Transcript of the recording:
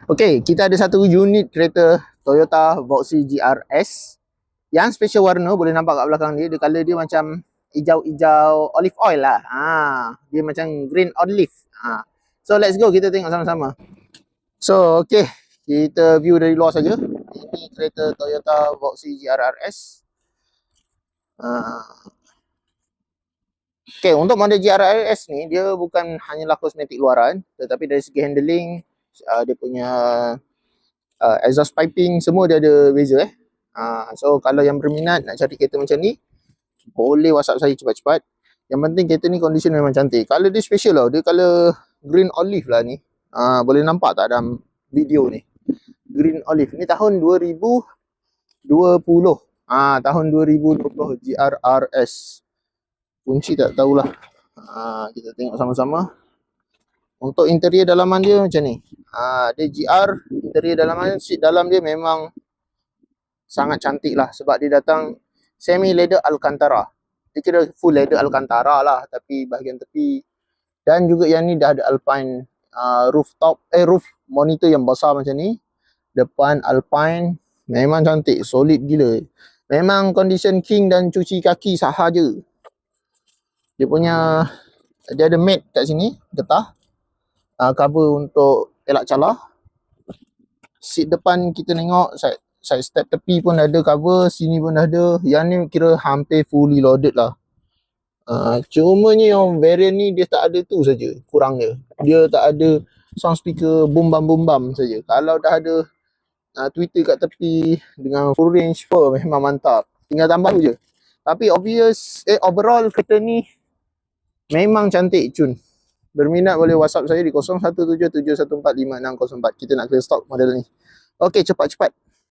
Okey, kita ada satu unit kereta Toyota Voxy GRS yang special warna, boleh nampak kat belakang dia. Dia color dia macam hijau-hijau olive oil lah. Dia macam green olive. So let's go, kita tengok sama-sama. So okey, kita view dari luar saja. Ini kereta Toyota Voxy GRS. Okey, untuk model GRS ni dia bukan hanyalah kosmetik luaran, tetapi dari segi handling, dia punya exhaust piping semua dia ada beza So kalau yang berminat nak cari kereta macam ni, boleh WhatsApp saya cepat-cepat. Yang penting kereta ni condition memang cantik. Color dia special tau. Dia color green olive lah ni. Boleh nampak tak dalam video ni? Green olive. Ni tahun 2020. Tahun 2020 GRRS. Kunci tak tahulah. Kita tengok sama-sama. Untuk interior dalaman dia macam ni. Dia GR, interior dalaman, seat dalam dia memang sangat cantik lah. Sebab dia datang semi leather Alcantara. Dia kira full leather Alcantara lah, tapi bahagian tepi dan juga yang ni dah ada Alpine roof monitor yang besar macam ni. Depan Alpine memang cantik, solid gila. Memang condition king dan cuci kaki sahaja. Dia ada mat kat sini, getah. Cover untuk elak calar. Seat depan kita tengok, side step tepi pun ada cover, sini pun ada. Yang ni kira hampir fully loaded lah. Cumanya yang variant ni dia tak ada tu saja kurang dia. Dia tak ada sound speaker boom bam saja. Kalau dah ada tweeter kat tepi dengan full range pun memang mantap. Tinggal tambah je. Tapi overall kereta ni memang cantik cun. Berminat boleh WhatsApp saya di 0177145604. Kita nak clear stock model ni. Okey, cepat-cepat.